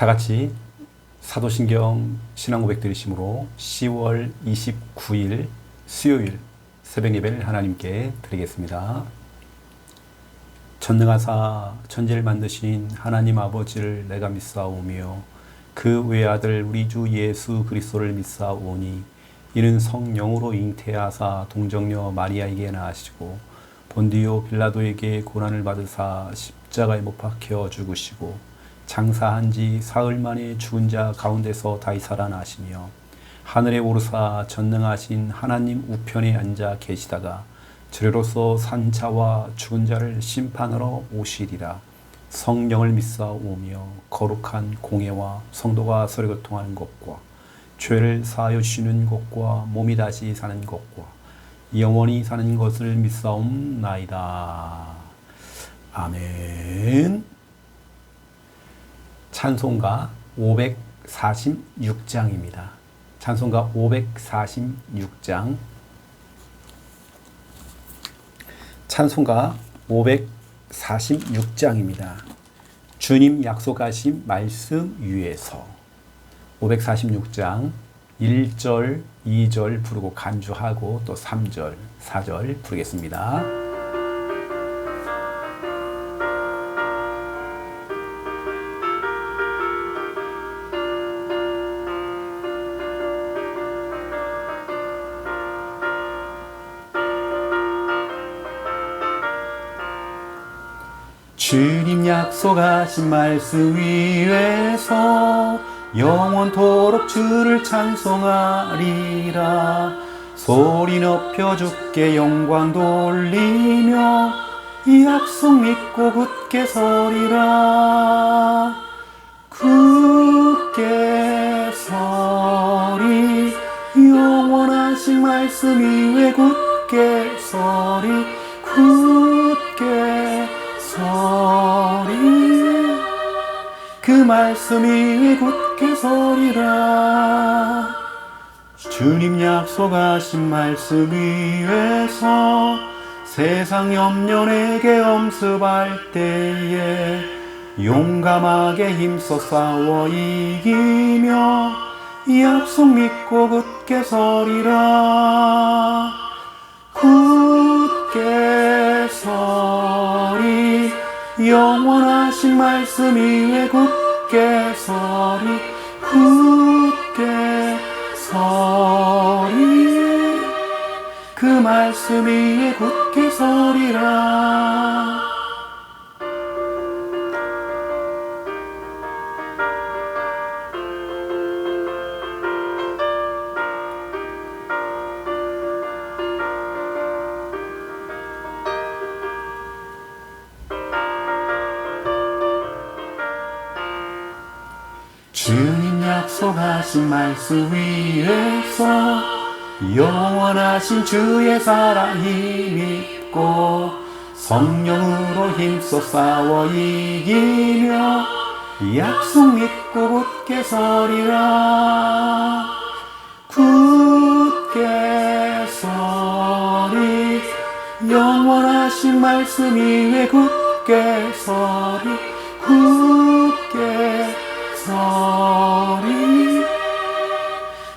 다 같이 사도신경 신앙고백 드리심으로 10월 29일 수요일 새벽 예배를 하나님께 드리겠습니다. 전능하사 천지를 만드신 하나님 아버지를 내가 믿사오며 그 외아들 우리 주 예수 그리스도를 믿사오니 이는 성령으로 잉태하사 동정녀 마리아에게 낳으시고 본디오 빌라도에게 고난을 받으사 십자가에 못 박혀 죽으시고 장사한 지 사흘 만에 죽은 자 가운데서 다시 살아나시며 하늘에 오르사 전능하신 하나님 우편에 앉아 계시다가 저리로서 산 자와 죽은 자를 심판하러 오시리라. 성령을 믿사오며 거룩한 공예와 성도가 서로 교통하는 것과 죄를 사하여 주시는 것과 몸이 다시 사는 것과 영원히 사는 것을 믿사옵나이다. 아멘. 찬송가 546장입니다. 찬송가 546장. 찬송가 546장입니다. 주님 약속하신 말씀 위에서 546장 1절, 2절 부르고 간주하고 또 3절, 4절 부르겠습니다. 주님 약속하신 말씀 위에서 영원토록 주를 찬송하리라. 소리 높여 주께 영광 돌리며 이 약속 믿고 굳게 서리라. 굳게 서리 영원하신 말씀 위에 굳게 서리 굳게 서리 그 말씀 위에 굳게 서리라. 주님 약속하신 말씀 위에서 세상 염려 내게 엄습할 때에 용감하게 힘써 싸워 이기며 이 약속 믿고 굳게 서리라. 굳게 서리 영원하신 말씀 위에 굳게 서리 굳게 서리 그 말씀 위에 굳게 서리라. 주님 약속하신 말씀 위에서 영원하신 주의 사랑 힘입고 성령으로 힘써 싸워 이기며 약속 믿고 굳게 서리라. 굳게 서리 영원하신 말씀 위에 굳게 서리 굳게 서리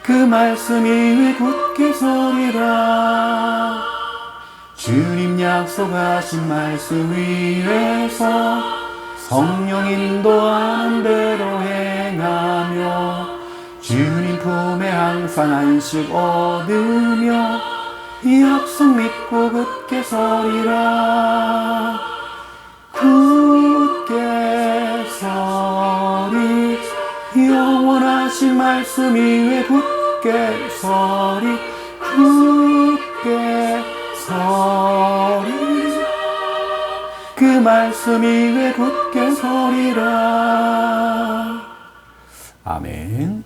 그 말씀 위에 굳게 서리라. 주님 약속하신 말씀 위에서 성령 인도하는 대로 행하며 주님 품에 항상 안식 얻으며 이 약속 믿고 굳게 서리라. 굳게 서리 영원하신 말씀 위에 굳게 서리 굳게 서리 그 말씀 위에 굳게 서리라. 아멘.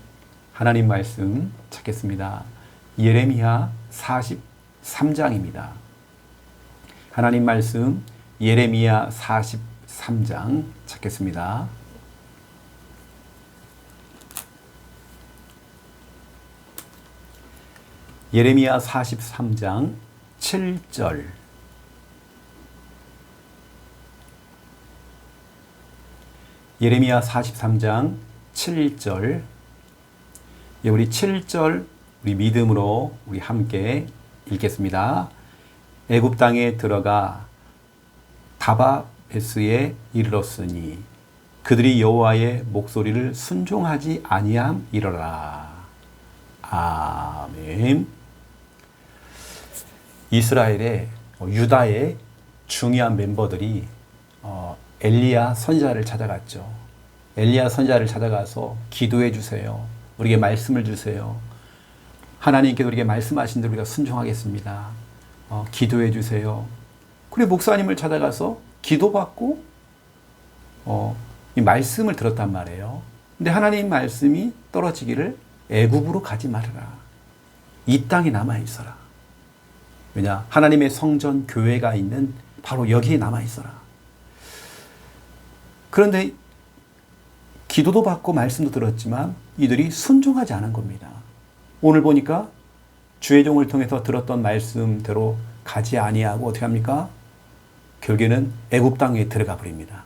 하나님 말씀 찾겠습니다. 예레미야 43장입니다. 하나님 말씀 예레미야 43장 찾겠습니다. 예레미야 43장 7절 예레미야 43장 7절. 우리 7절 우리 믿음으로 우리 함께 읽겠습니다. 애굽 땅에 들어가 다바베스에 이르렀으니 그들이 여호와의 목소리를 순종하지 아니함이러라. 아멘. 이스라엘의 유다의 중요한 멤버들이 엘리야 선지자를 찾아갔죠. 엘리야 선지자를 찾아가서 기도해 주세요. 우리에게 말씀을 주세요. 하나님께서 우리에게 말씀하신 대로 우리가 순종하겠습니다. 기도해 주세요. 그래 목사님을 찾아가서 기도받고 이 말씀을 들었단 말이에요. 근데 하나님 말씀이 떨어지기를 애굽으로 가지 말아라. 이 땅에 남아 있어라. 왜냐? 하나님의 성전 교회가 있는 바로 여기에 남아 있어라. 그런데 기도도 받고 말씀도 들었지만 이들이 순종하지 않은 겁니다. 오늘 보니까 주의 종을 통해서 들었던 말씀대로 가지 아니하고 어떻게 합니까? 결국에는 애굽 땅에 들어가 버립니다.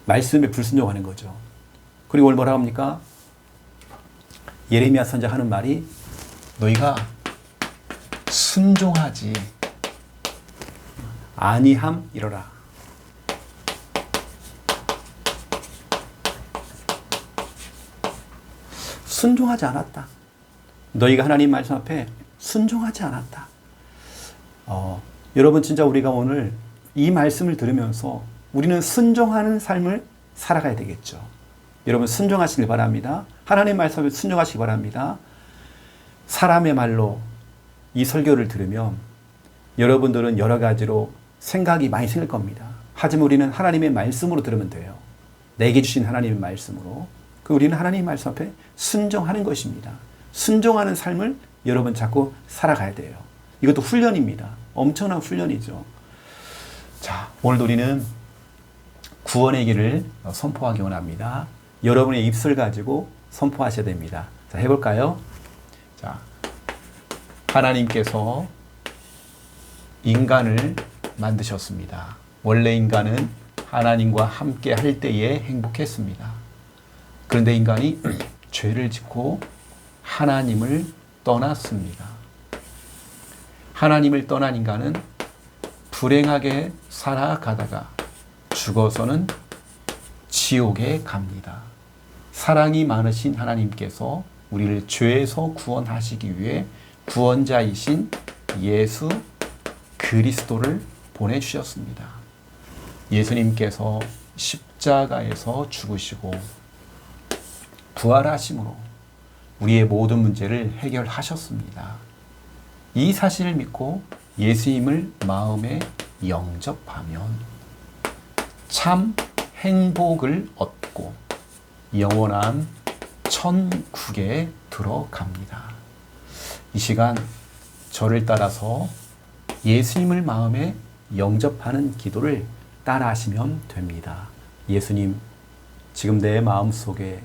말씀에 불순종하는 거죠. 그리고 오늘 뭐라고 합니까? 예레미야 선지자 하는 말이 너희가 순종하지 아니함 이러라. 순종하지 않았다. 너희가 하나님 말씀 앞에 순종하지 않았다. 여러분 진짜 우리가 오늘 이 말씀을 들으면서 우리는 순종하는 삶을 살아가야 되겠죠. 여러분 순종하시길 바랍니다. 하나님 말씀에 순종하시기 바랍니다. 사람의 말로 이 설교를 들으면 여러분들은 여러 가지로 생각이 많이 생길 겁니다. 하지만 우리는 하나님의 말씀으로 들으면 돼요. 내게 주신 하나님의 말씀으로. 우리는 하나님의 말씀 앞에 순종하는 것입니다. 순종하는 삶을 여러분 자꾸 살아가야 돼요. 이것도 훈련입니다. 엄청난 훈련이죠. 자, 오늘도 우리는 구원의 길을 선포하기 원합니다. 여러분의 입술 가지고 선포하셔야 됩니다. 자, 해볼까요? 자, 하나님께서 인간을 만드셨습니다. 원래 인간은 하나님과 함께 할 때에 행복했습니다. 그런데 인간이 죄를 짓고 하나님을 떠났습니다. 하나님을 떠난 인간은 불행하게 살아가다가 죽어서는 지옥에 갑니다. 사랑이 많으신 하나님께서 우리를 죄에서 구원하시기 위해 구원자이신 예수 그리스도를 보내주셨습니다. 예수님께서 십자가에서 죽으시고 부활하심으로 우리의 모든 문제를 해결하셨습니다. 이 사실을 믿고 예수님을 마음에 영접하면 참 행복을 얻고 영원한 천국에 들어갑니다. 이 시간 저를 따라서 예수님을 마음에 영접하는 기도를 따라하시면 됩니다. 예수님, 지금 내 마음속에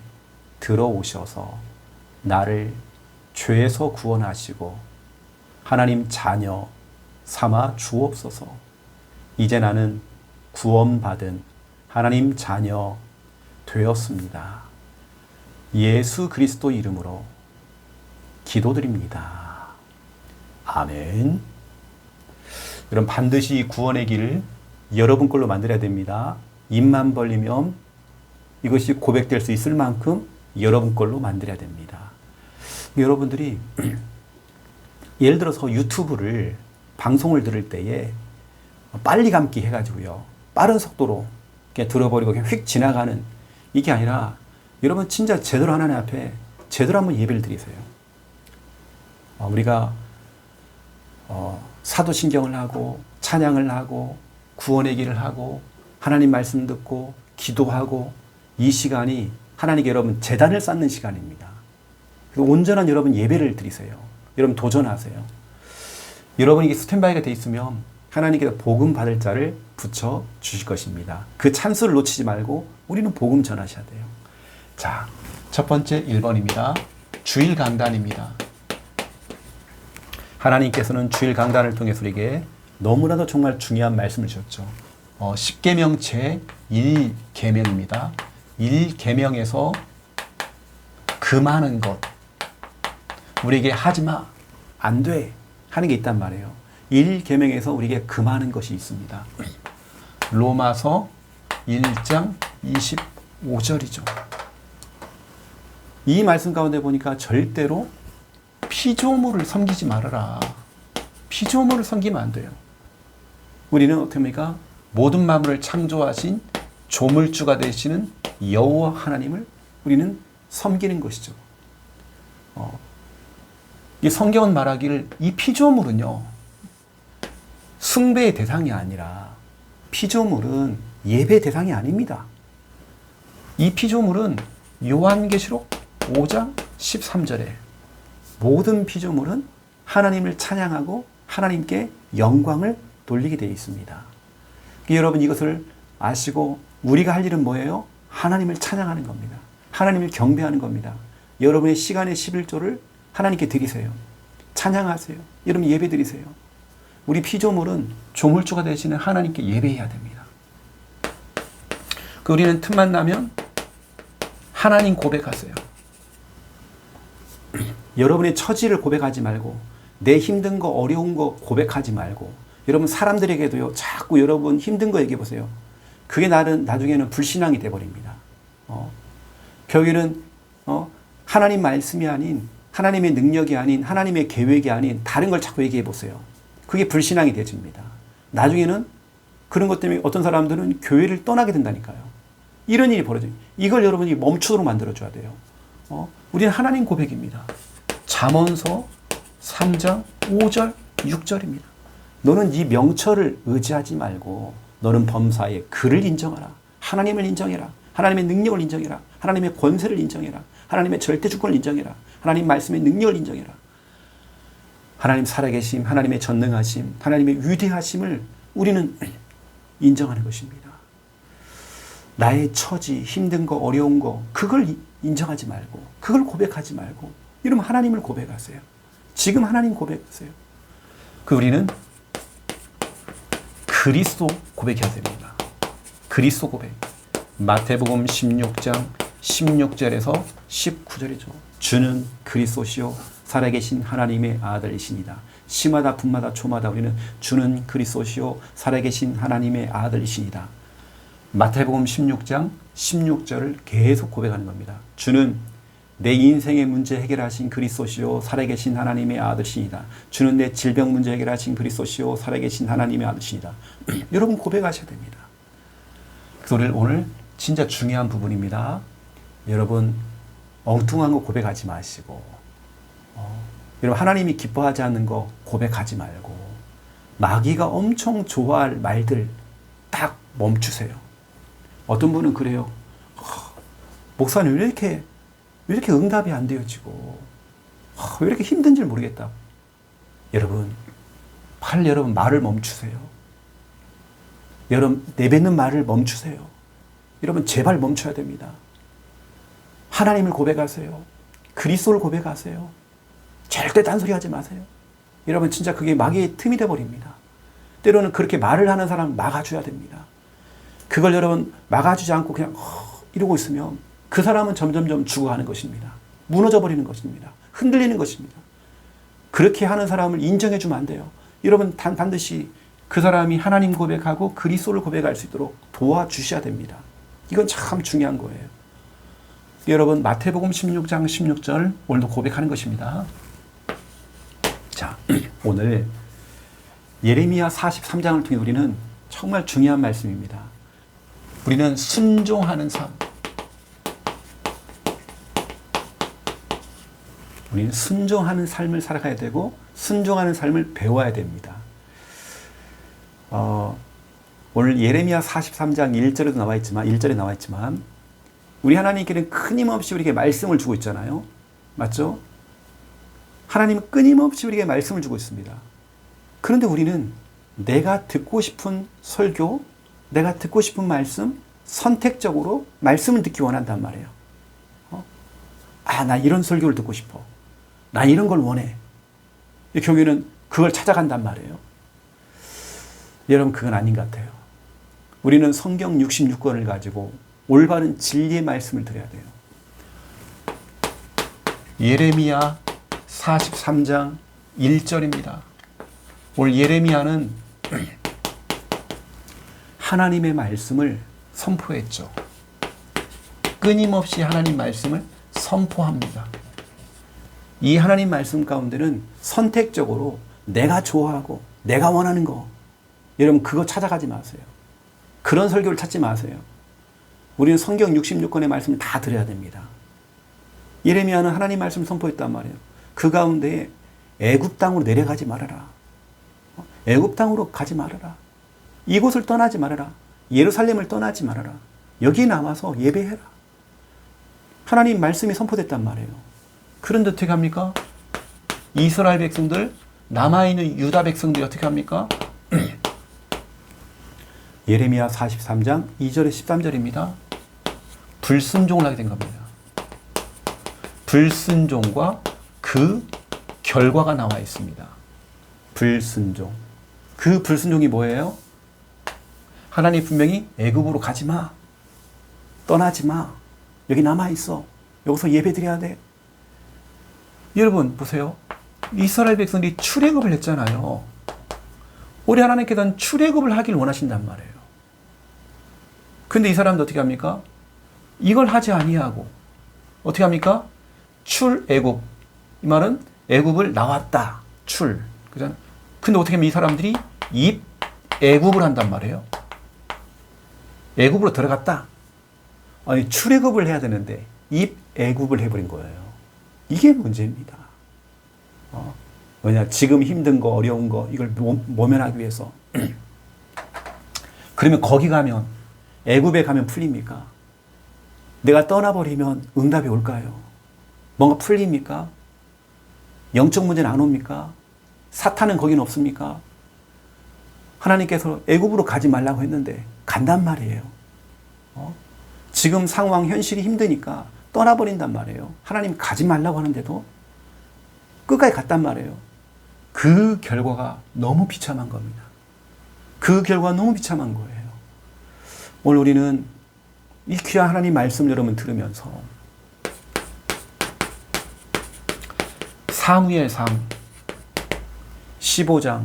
들어오셔서 나를 죄에서 구원하시고 하나님 자녀 삼아 주옵소서. 이제 나는 구원받은 하나님 자녀 되었습니다. 예수 그리스도 이름으로 기도드립니다. 아멘. 여러분 반드시 구원의 길을 여러분 걸로 만들어야 됩니다. 입만 벌리면 이것이 고백될 수 있을 만큼 여러분 걸로 만들어야 됩니다. 여러분들이 예를 들어서 유튜브를 방송을 들을 때에 빨리 감기 해가지고요. 빠른 속도로 그냥 들어버리고 그냥 휙 지나가는 이게 아니라 여러분 진짜 제대로 하나님 앞에 제대로 한번 예배를 드리세요. 우리가 사도신경을 하고 찬양을 하고 구원의 길을 하고 하나님 말씀 듣고 기도하고 이 시간이 하나님께 여러분 제단을 쌓는 시간입니다. 온전한 여러분 예배를 드리세요. 여러분 도전하세요. 여러분이 스탠바이가 돼 있으면 하나님께서 복음 받을 자를 붙여 주실 것입니다. 그 찬스를 놓치지 말고 우리는 복음 전하셔야 돼요. 자, 첫 번째 1번입니다. 주일 강단입니다. 하나님께서는 주일 강단을 통해서 우리에게 너무나도 정말 중요한 말씀을 주셨죠. 10계명 제 1계명입니다. 1계명에서 금하는 것, 우리에게 하지마, 안 돼 하는 게 있단 말이에요. 1계명에서 우리에게 금하는 것이 있습니다. 로마서 1장 25절이죠. 이 말씀 가운데 보니까 절대로 피조물을 섬기지 말아라. 피조물을 섬기면 안 돼요. 우리는 어떻게 합니까? 모든 만물을 창조하신 조물주가 되시는 여호와 하나님을 우리는 섬기는 것이죠. 이 성경은 말하기를 이 피조물은요, 숭배의 대상이 아니라 피조물은 예배 대상이 아닙니다. 이 피조물은 요한계시록 5장 13절에 모든 피조물은 하나님을 찬양하고 하나님께 영광을 돌리게 되어 있습니다. 여러분 이것을 아시고 우리가 할 일은 뭐예요? 하나님을 찬양하는 겁니다. 하나님을 경배하는 겁니다. 여러분의 시간의 11조를 하나님께 드리세요. 찬양하세요. 여러분 예배 드리세요. 우리 피조물은 조물주가 되시는 하나님께 예배해야 됩니다. 우리는 틈만 나면 하나님 고백하세요. 여러분의 처지를 고백하지 말고 내 힘든 거 어려운 거 고백하지 말고 여러분 사람들에게도요 자꾸 여러분 힘든 거 얘기해 보세요. 그게 나중에는 불신앙이 돼버립니다. 결국에는 하나님 말씀이 아닌 하나님의 능력이 아닌 하나님의 계획이 아닌 다른 걸 자꾸 얘기해 보세요. 그게 불신앙이 되집니다. 나중에는 그런 것 때문에 어떤 사람들은 교회를 떠나게 된다니까요. 이런 일이 벌어져요. 이걸 여러분이 멈추도록 만들어줘야 돼요. 우리는 하나님 고백입니다. 잠언서 3장 5절 6절입니다. 너는 이 명철을 의지하지 말고 너는 범사에 그를 인정하라. 하나님을 인정해라. 하나님의 능력을 인정해라. 하나님의 권세를 인정해라. 하나님의 절대주권을 인정해라. 하나님 말씀의 능력을 인정해라. 하나님 살아계심, 하나님의 전능하심, 하나님의 위대하심을 우리는 인정하는 것입니다. 나의 처지, 힘든 거, 어려운 거 그걸 인정하지 말고 그걸 고백하지 말고 이러면 하나님을 고백하세요. 지금 하나님 고백하세요. 우리는 그리스도 고백해야 됩니다. 그리스도 고백. 마태복음 16장 16절에서 19절이죠. 주는 그리스도시요 살아계신 하나님의 아들이시니다. 시마다 분마다 초마다 우리는 주는 그리스도시요 살아계신 하나님의 아들이시니다. 마태복음 16장 16절을 계속 고백하는 겁니다. 주는 내 인생의 문제 해결하신 그리스도시요 살아계신 하나님의 아들이시니다. 주는 내 질병 문제 해결하신 그리스도시요 살아계신 하나님의 아들이시니다. 여러분 고백하셔야 됩니다. 그 소리를 오늘 진짜 중요한 부분입니다. 여러분 엉뚱한 거 고백하지 마시고 여러분 하나님이 기뻐하지 않는 거 고백하지 말고 마귀가 엄청 좋아할 말들 딱 멈추세요. 어떤 분은 그래요. 목사님 왜 이렇게 응답이 안 되어지고 왜 이렇게 힘든지 모르겠다. 여러분 말을 멈추세요. 여러분 내뱉는 말을 멈추세요. 여러분 제발 멈춰야 됩니다. 하나님을 고백하세요. 그리스도를 고백하세요. 절대 딴소리하지 마세요. 여러분 진짜 그게 마귀의 틈이 돼버립니다. 때로는 그렇게 말을 하는 사람 막아줘야 됩니다. 그걸 여러분 막아주지 않고 그냥 이러고 있으면 그 사람은 점점점 죽어가는 것입니다. 무너져 버리는 것입니다. 흔들리는 것입니다. 그렇게 하는 사람을 인정해주면 안 돼요. 여러분 반드시 그 사람이 하나님 고백하고 그리스도를 고백할 수 있도록 도와주셔야 됩니다. 이건 참 중요한 거예요. 여러분 마태복음 16장 16절 오늘도 고백하는 것입니다. 자, 오늘 예레미야 43장을 통해 우리는 정말 중요한 말씀입니다. 우리는 순종하는 삶. 우리는 순종하는 삶을 살아가야 되고 순종하는 삶을 배워야 됩니다. 오늘 예레미야 43장 1절에도 나와 있지만 1절에 나와 있지만 우리 하나님께는 끊임없이 우리에게 말씀을 주고 있잖아요. 맞죠? 하나님은 끊임없이 우리에게 말씀을 주고 있습니다. 그런데 우리는 내가 듣고 싶은 설교, 내가 듣고 싶은 말씀, 선택적으로 말씀을 듣기 원한단 말이에요. 나 이런 설교를 듣고 싶어. 나 이런 걸 원해. 교회는 그걸 찾아간단 말이에요. 여러분 그건 아닌 것 같아요. 우리는 성경 66권을 가지고 올바른 진리의 말씀을 드려야 돼요. 예레미야 43장 1절입니다. 오늘 예레미야는 하나님의 말씀을 선포했죠. 끊임없이 하나님 말씀을 선포합니다. 이 하나님 말씀 가운데는 선택적으로 내가 좋아하고 내가 원하는 거, 여러분 그거 찾아가지 마세요. 그런 설교를 찾지 마세요. 우리는 성경 66권의 말씀을 다 드려야 됩니다. 예레미야는 하나님 말씀을 선포했단 말이에요. 그 가운데 애굽 땅으로 내려가지 말아라. 애굽 땅으로 가지 말아라. 이곳을 떠나지 말아라. 예루살렘을 떠나지 말아라. 여기 남아서 예배해라. 하나님 말씀이 선포됐단 말이에요. 그런데 어떻게 합니까? 이스라엘 백성들, 남아있는 유다 백성들이 어떻게 합니까? 예레미야 43장 2절에 13절입니다. 불순종을 하게 된 겁니다. 불순종과 그 결과가 나와 있습니다. 불순종. 그 불순종이 뭐예요? 하나님 분명히 애굽으로 가지 마. 떠나지 마. 여기 남아있어. 여기서 예배 드려야 돼. 여러분 보세요. 이스라엘 백성들이 출애굽을 했잖아요. 우리 하나님께서는 출애굽을 하길 원하신단 말이에요. 근데 이 사람들 어떻게 합니까? 이걸 하지 아니하고 어떻게 합니까? 출애굽. 이 말은 애굽을 나왔다. 출. 그잖아. 근데 어떻게 하면 이 사람들이 입애굽을 한단 말이에요. 애굽으로 들어갔다. 아니 출애굽을 해야 되는데 입애굽을 해버린 거예요. 이게 문제입니다. 왜냐 지금 힘든 거 어려운 거 이걸 모면하기 위해서. 그러면 거기 가면 애굽에 가면 풀립니까? 내가 떠나버리면 응답이 올까요? 뭔가 풀립니까? 영적 문제는 안 옵니까? 사탄은 거기는 없습니까? 하나님께서 애굽으로 가지 말라고 했는데 간단 말이에요. 지금 상황 현실이 힘드니까 떠나버린단 말이에요. 하나님 가지 말라고 하는데도 끝까지 갔단 말이에요. 그 결과가 너무 비참한 겁니다. 그 결과가 너무 비참한 거예요. 오늘 우리는 이 귀한 하나님 말씀 여러분 들으면서 사무엘상 15장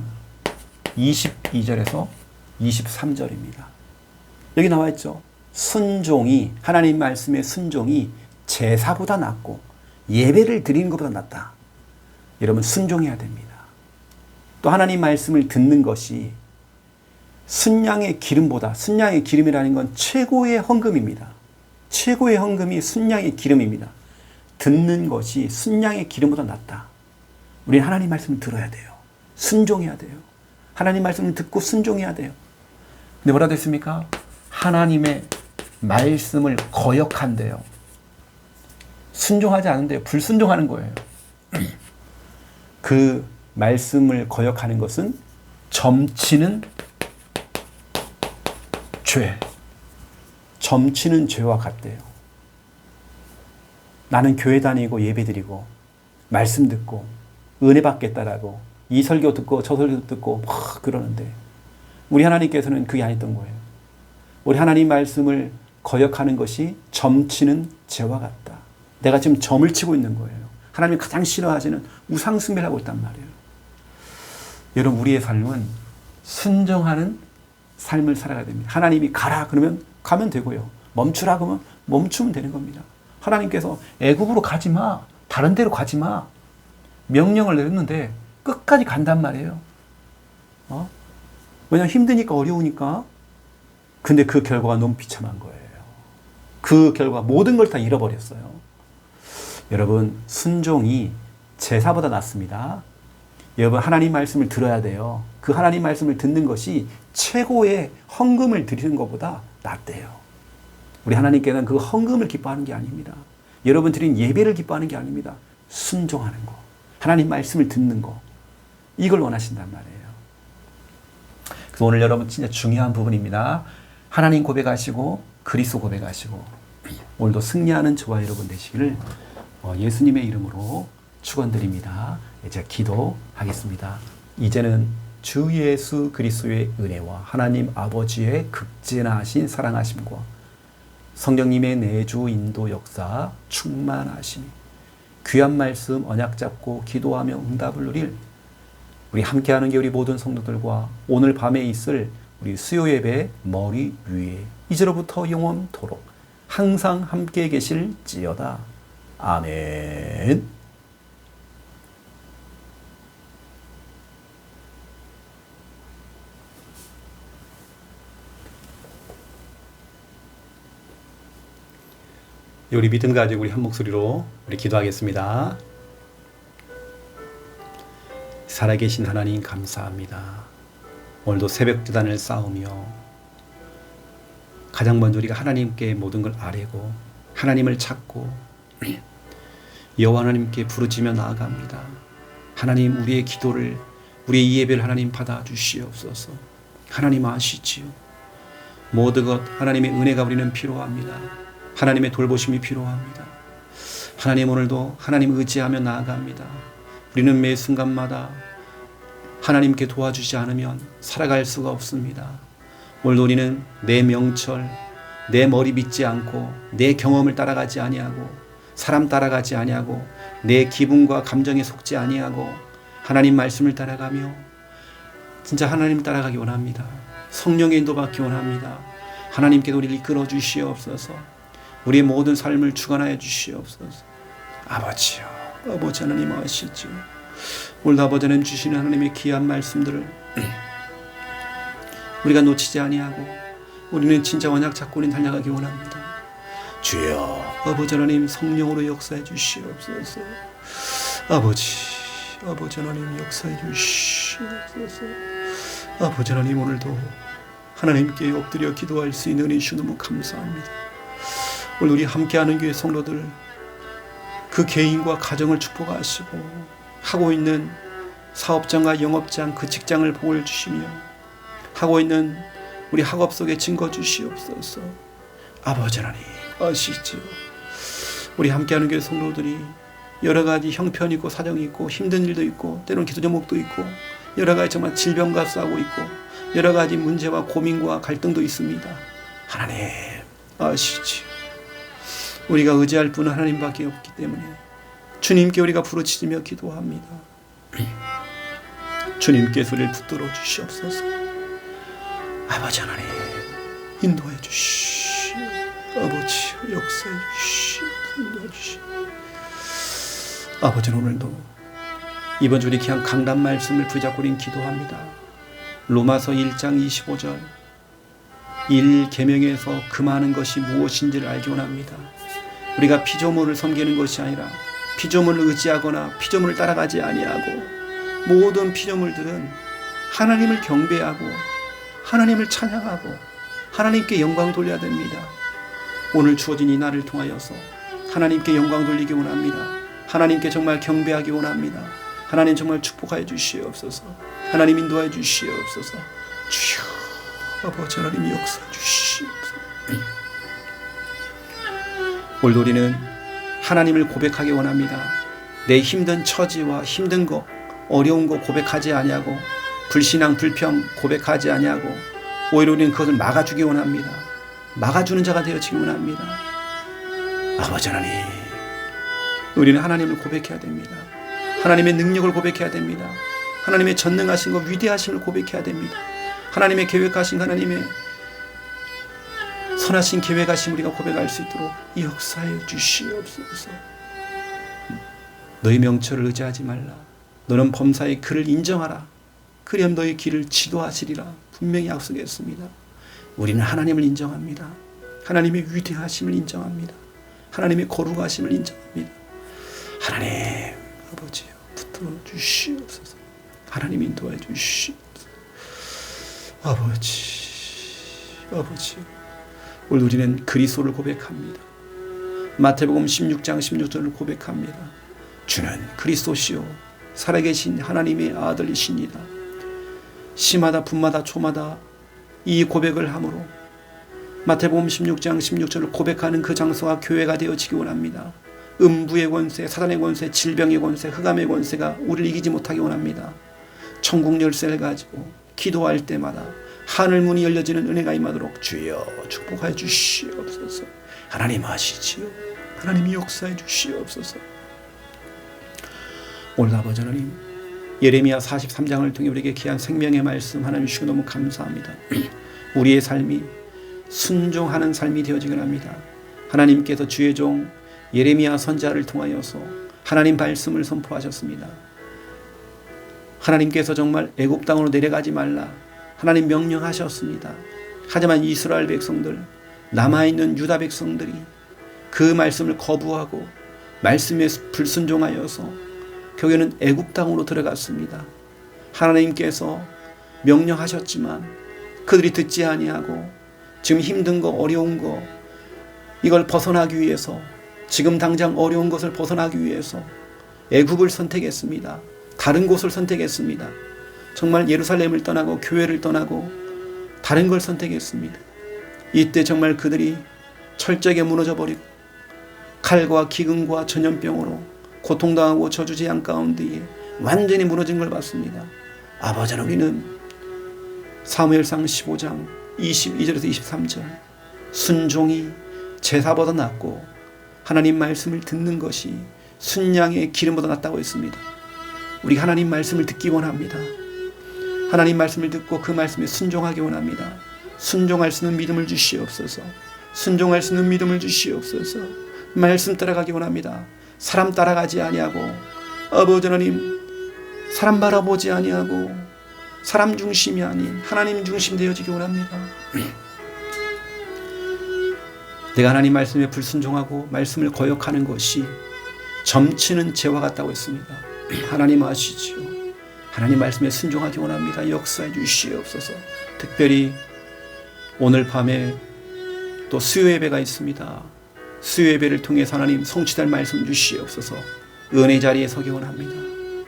22절에서 23절입니다. 여기 나와 있죠. 순종이 하나님 말씀의 순종이 제사보다 낫고 예배를 드리는 것보다 낫다. 여러분 순종해야 됩니다. 또 하나님 말씀을 듣는 것이 순양의 기름보다, 순양의 기름이라는 건 최고의 헌금입니다. 최고의 헌금이 순양의 기름입니다. 듣는 것이 순양의 기름보다 낫다. 우리는 하나님 말씀을 들어야 돼요. 순종해야 돼요. 하나님 말씀을 듣고 순종해야 돼요. 근데 뭐라 됐습니까? 하나님의 말씀을 거역한대요. 순종하지 않은데요. 불순종하는 거예요. 그 말씀을 거역하는 것은 점치는 죄. 점치는 죄와 같대요. 나는 교회 다니고 예배 드리고 말씀 듣고 은혜 받겠다라고 이 설교 듣고 저 설교 듣고 막 그러는데 우리 하나님께서는 그게 아니었던 거예요. 우리 하나님 말씀을 거역하는 것이 점치는 죄와 같다. 내가 지금 점을 치고 있는 거예요. 하나님이 가장 싫어하시는 우상 숭배를 하고 있단 말이에요. 여러분 우리의 삶은 순종하는 삶을 살아가야 됩니다. 하나님이 가라 그러면 가면 되고요. 멈추라 그러면 멈추면 되는 겁니다. 하나님께서 애굽으로 가지 마. 다른 데로 가지 마. 명령을 내렸는데 끝까지 간단 말이에요. 왜냐하면 힘드니까 어려우니까. 근데 그 결과가 너무 비참한 거예요. 그 결과 모든 걸 다 잃어버렸어요. 여러분 순종이 제사보다 낫습니다. 여러분 하나님 말씀을 들어야 돼요. 그 하나님 말씀을 듣는 것이 최고의 헌금을 드리는 것보다 낫대요. 우리 하나님께서는 그 헌금을 기뻐하는 게 아닙니다. 여러분 드린 예배를 기뻐하는 게 아닙니다. 순종하는 거. 하나님 말씀을 듣는 거. 이걸 원하신단 말이에요. 그래서 오늘 여러분 진짜 중요한 부분입니다. 하나님 고백하시고 그리스도 고백하시고 오늘도 승리하는 저와 여러분 되시기를 예수님의 이름으로 축원드립니다. 제가 기도하겠습니다. 이제는 주 예수 그리스도의 은혜와 하나님 아버지의 극진하신 사랑하심과 성령님의 내주 인도 역사 충만하심이 귀한 말씀 언약 잡고 기도하며 응답을 누릴 우리 함께하는 게 우리 모든 성도들과 오늘 밤에 있을 우리 수요 예배 머리 위에 이제로부터 영원토록 항상 함께 계실지어다. 아멘. 우리 믿음 가지고 우리 한 목소리로 우리 기도하겠습니다. 살아계신 하나님 감사합니다. 오늘도 새벽 기단을 쌓으며 가장 먼저 우리가 하나님께 모든 걸 아뢰고 하나님을 찾고 여호와 하나님께 부르짖며 나아갑니다. 하나님 우리의 기도를 우리의 이 예배를 하나님 받아주시옵소서. 하나님 아시지요. 모든 것 하나님의 은혜가 우리는 필요합니다. 하나님의 돌보심이 필요합니다. 하나님 오늘도 하나님 의지하며 나아갑니다. 우리는 매 순간마다 하나님께 도와주지 않으면 살아갈 수가 없습니다. 오늘도 우리는 내 명철, 내 머리 믿지 않고 내 경험을 따라가지 아니하고 사람 따라가지 아니하고 내 기분과 감정에 속지 아니하고 하나님 말씀을 따라가며 진짜 하나님 따라가기 원합니다. 성령의 인도받기 원합니다. 하나님께도 우리를 이끌어 주시옵소서. 우리의 모든 삶을 주관하여 주시옵소서. 아버지요, 아버지 하나님 아시죠. 오늘도 아버지 하나님 주시는 하나님의 귀한 말씀들을 우리가 놓치지 아니하고 우리는 진짜 언약 잡고 우리는 달려가기 원합니다. 주여 아버지 하나님 성령으로 역사해 주시옵소서. 아버지 하나님 역사해 주시옵소서. 아버지 하나님 오늘도 하나님께 엎드려 기도할 수 있는 은혜 주셔서 너무 감사합니다. 오늘 우리 함께하는 교회 성도들 그 개인과 가정을 축복하시고 하고 있는 사업장과 영업장 그 직장을 복을 주시며 하고 있는 우리 학업 속에 증거 주시옵소서. 아버지 하나님 아시지요. 우리 함께하는 교회 성도들이 여러 가지 형편이 있고 사정이 있고 힘든 일도 있고 때로는 기도 제목도 있고 여러 가지 정말 질병과 싸우고 있고 여러 가지 문제와 고민과 갈등도 있습니다. 하나님 아시지요. 우리가 의지할 분은 하나님밖에 없기 때문에 주님께 우리가 부르짖으며 기도합니다. 주님께서 우리를 붙들어 주시옵소서. 아버지 하나님 인도해 주시오. 아버지 역사해 주시오. 인도해 주시오. 아버지는 오늘도 이번 주 우리 귀한 강단 말씀을 붙잡고 우린 기도합니다. 로마서 1장 25절 1계명에서 금하는 것이 무엇인지를 알기 원합니다. 우리가 피조물을 섬기는 것이 아니라 피조물을 의지하거나 피조물을 따라가지 아니하고 모든 피조물들은 하나님을 경배하고 하나님을 찬양하고 하나님께 영광 돌려야 됩니다. 오늘 주어진 이 날을 통하여서 하나님께 영광 돌리기 원합니다. 하나님께 정말 경배하기 원합니다. 하나님 정말 축복하여 주시옵소서. 하나님 인도하여 주시옵소서. 주여 아버지 하나님 역사해 주시옵소서. 오늘 우리는 하나님을 고백하기 원합니다. 내 힘든 처지와 힘든 거 어려운 거 고백하지 아니하고 불신앙 불평 고백하지 아니하고 오히려 우리는 그것을 막아주기 원합니다. 막아주는 자가 되어지기 원합니다. 아버지 하나님 우리는 하나님을 고백해야 됩니다. 하나님의 능력을 고백해야 됩니다. 하나님의 전능하신 것 위대하심을 고백해야 됩니다. 하나님의 계획하신 하나님의 선하신 계획하심 우리가 고백할 수 있도록 역사해 주시옵소서. 너희 명철을 의지하지 말라. 너는 범사의 그를 인정하라. 그리하면 너희 길을 지도하시리라. 분명히 약속했습니다. 우리는 하나님을 인정합니다. 하나님의 위대하심을 인정합니다. 하나님의 거룩하심을 인정합니다. 하나님 아버지요 붙들어 주시옵소서. 하나님 인도해 주시옵소서. 아버지요 오늘 우리는 그리스도를 고백합니다. 마태복음 16장 16절을 고백합니다. 주는 그리스도시요 살아계신 하나님의 아들이시니라. 시마다 분마다 초마다 이 고백을 함으로 마태복음 16장 16절을 고백하는 그 장소가 교회가 되어지기 원합니다. 음부의 권세, 사단의 권세, 질병의 권세, 흑암의 권세가 우리를 이기지 못하기 원합니다. 천국 열쇠를 가지고 기도할 때마다 하늘 문이 열려지는 은혜가 임하도록 주여 축복하여 주시옵소서. 하나님 하시지요. 하나님이 역사해 주시옵소서. 오늘 아버지 하나님, 예레미야 43장을 통해 우리에게 귀한 생명의 말씀 하나님 주시고 너무 감사합니다. 우리의 삶이 순종하는 삶이 되어지길 합니다. 하나님께서 주의 종 예레미야 선지자를 통하여서 하나님 말씀을 선포하셨습니다. 하나님께서 정말 애굽 땅으로 내려가지 말라 하나님 명령하셨습니다. 하지만 이스라엘 백성들, 남아있는 유다 백성들이 그 말씀을 거부하고 말씀에 불순종하여서 결국에는 애굽 땅으로 들어갔습니다. 하나님께서 명령하셨지만 그들이 듣지 아니하고 지금 힘든 거, 어려운 거, 이걸 벗어나기 위해서, 지금 당장 어려운 것을 벗어나기 위해서 애굽을 선택했습니다. 다른 곳을 선택했습니다. 정말 예루살렘을 떠나고 교회를 떠나고 다른 걸 선택했습니다. 이때 정말 그들이 철저하게 무너져버리고 칼과 기근과 전염병으로 고통당하고 저주재앙 가운데에 완전히 무너진 걸 봤습니다. 아버지 우리는 사무엘상 15장 22절에서 23절 순종이 제사보다 낫고 하나님 말씀을 듣는 것이 순양의 기름보다 낫다고 했습니다. 우리 하나님 말씀을 듣기 원합니다. 하나님 말씀을 듣고 그 말씀에 순종하기 원합니다. 순종할 수 있는 믿음을 주시옵소서. 순종할 수 있는 믿음을 주시옵소서. 말씀 따라가기 원합니다. 사람 따라가지 아니하고 아버지 하나님 사람 바라보지 아니하고 사람 중심이 아닌 하나님 중심 되어지기 원합니다. 내가 하나님 말씀에 불순종하고 말씀을 거역하는 것이 점치는 죄와 같다고 했습니다. 하나님 아시지요. 하나님 말씀에 순종하기 원합니다. 역사해 주시옵소서. 특별히 오늘 밤에 또 수요 예배가 있습니다. 수요 예배를 통해서 하나님 성취될 말씀 주시옵소서. 은혜 자리에 서기 원합니다.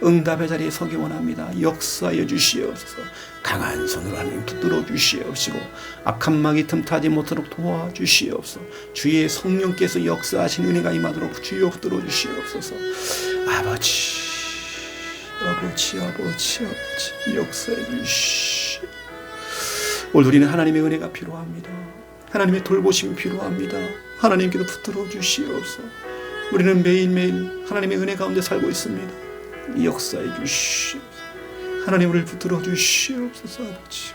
응답의 자리에 서기 원합니다. 역사해 주시옵소서. 강한 손으로 하나님 붙들어 주시옵시고 악한 막이 틈타지 못하도록 도와주시옵소서. 주의 성령께서 역사하신 은혜가 임하도록 주여 붙들어 주시옵소서. 아버지 역사해 주시. 오늘 우리는 하나님의 은혜가 필요합니다. 하나님의 돌보심이 필요합니다. 하나님께서 붙들어 주시옵소서. 우리는 매일매일 하나님의 은혜 가운데 살고 있습니다. 역사해 주시옵소서. 하나님 우리를 붙들어 주시옵소서. 아버지